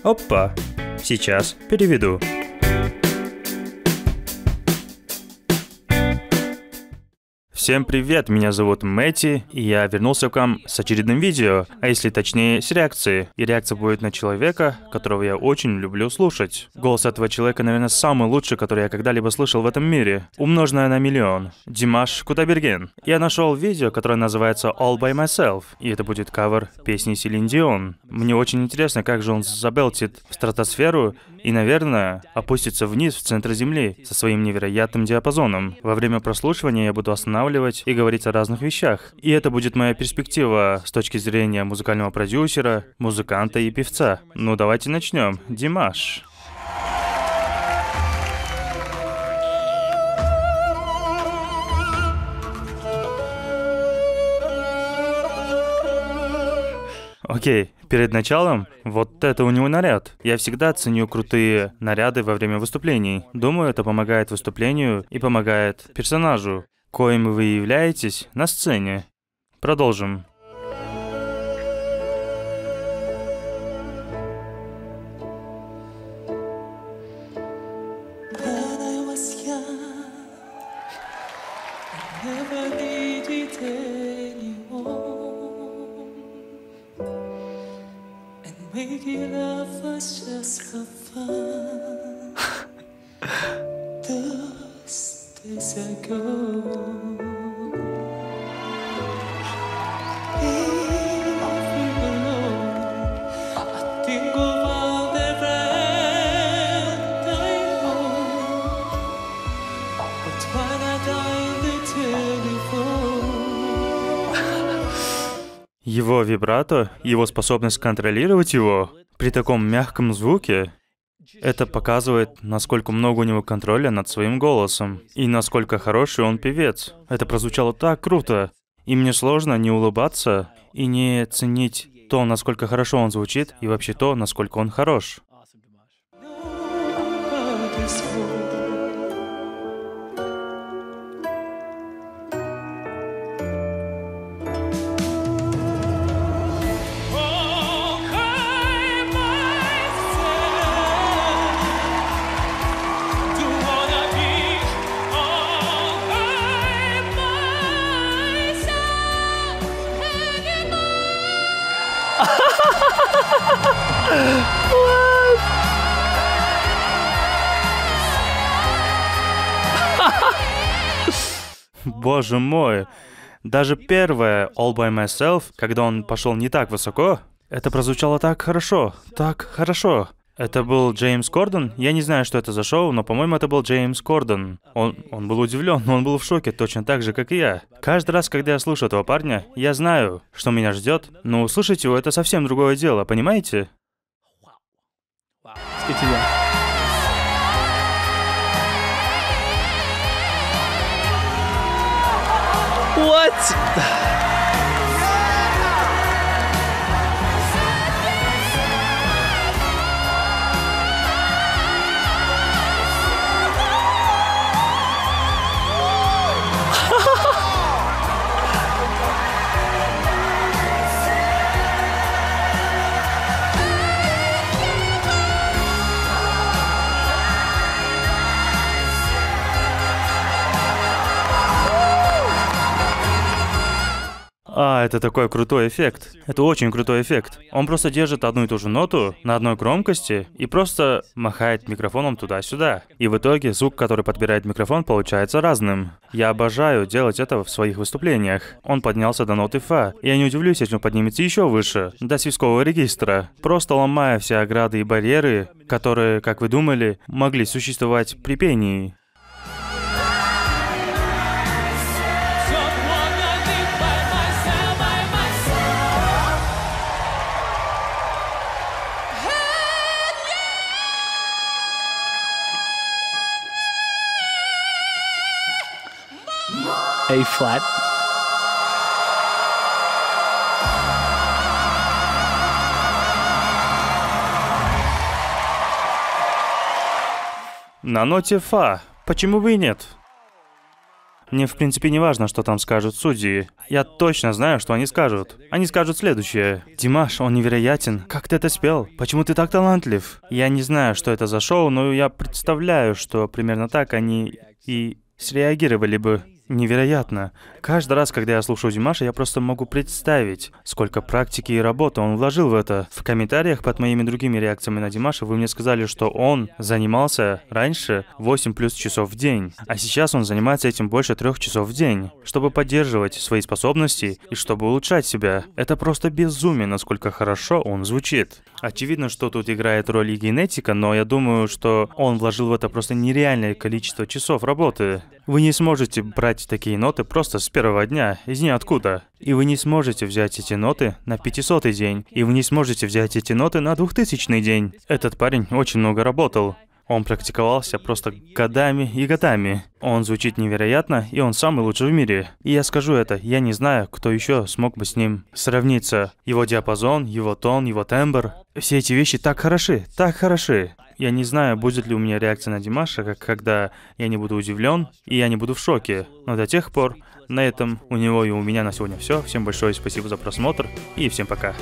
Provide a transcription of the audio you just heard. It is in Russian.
Опа! Сейчас переведу. Всем привет, меня зовут Мэтти, и я вернулся к вам с очередным видео, а если точнее, с реакцией. И реакция будет на человека, которого я очень люблю слушать. Голос этого человека, наверное, самый лучший, который я когда-либо слышал в этом мире, умноженное на миллион. Димаш Кудайберген. Я нашел видео, которое называется All By Myself, и это будет кавер песни Селин Дион. Мне очень интересно, как же он забелтит в стратосферу и, наверное, опустится вниз в центр Земли со своим невероятным диапазоном. Во время прослушивания я буду останавливать и говорить о разных вещах. И это будет моя перспектива с точки зрения музыкального продюсера, музыканта и певца. Ну давайте начнем. Димаш. Окей, перед началом, вот это у него наряд. Я всегда ценю крутые наряды во время выступлений. Думаю, это помогает выступлению и помогает персонажу, коим вы являетесь на сцене. Продолжим. Его вибрато, его способность контролировать его при таком мягком звуке, это показывает, насколько много у него контроля над своим голосом и насколько хороший он певец. Это прозвучало так круто, и мне сложно не улыбаться и не ценить то, насколько хорошо он звучит, и вообще то, насколько он хорош. Боже мой, даже первое All By Myself, когда он пошел не так высоко, это прозвучало так хорошо, так хорошо. Это был Джеймс Корден? Я не знаю, что это за шоу, но, по-моему, это был Джеймс Корден. Он был удивлен, но он был в шоке, точно так же, как и я. Каждый раз, когда я слушаю этого парня, я знаю, что меня ждет, но услышать его — это совсем другое дело, понимаете? What? Это такой крутой эффект. Это очень крутой эффект. Он просто держит одну и ту же ноту на одной громкости и просто махает микрофоном туда-сюда. И в итоге звук, который подбирает микрофон, получается разным. Я обожаю делать это в своих выступлениях. Он поднялся до ноты фа. И я не удивлюсь, если он поднимется еще выше, до свисткового регистра, просто ломая все ограды и барьеры, которые, как вы думали, могли существовать при пении. A flat. На ноте фа. Почему бы и нет? Мне, в принципе, не важно, что там скажут судьи. Я точно знаю, что они скажут. Они скажут следующее. Димаш, он невероятен. Как ты это спел? Почему ты так талантлив? Я не знаю, что это за шоу, но я представляю, что примерно так они и среагировали бы. Невероятно. Каждый раз, когда я слушаю Димаша, я просто могу представить, сколько практики и работы он вложил в это. В комментариях под моими другими реакциями на Димаша вы мне сказали, что он занимался раньше 8 плюс часов в день, а сейчас он занимается этим больше 3 часов в день, чтобы поддерживать свои способности и чтобы улучшать себя. Это просто безумие, насколько хорошо он звучит. Очевидно, что тут играет роль и генетика, но я думаю, что он вложил в это просто нереальное количество часов работы. Вы не сможете брать такие ноты просто с первого дня, из ниоткуда. И вы не сможете взять эти ноты на 500-й день. И вы не сможете взять эти ноты на 2000-й день. Этот парень очень много работал. Он практиковался просто годами и годами. Он звучит невероятно, и он самый лучший в мире. И я скажу это, я не знаю, кто еще смог бы с ним сравниться. Его диапазон, его тон, его тембр. Все эти вещи так хороши, так хороши. Я не знаю, будет ли у меня реакция на Димаша, как когда я не буду удивлен, и я не буду в шоке. Но до тех пор, на этом у него и у меня на сегодня все. Всем большое спасибо за просмотр, и всем пока.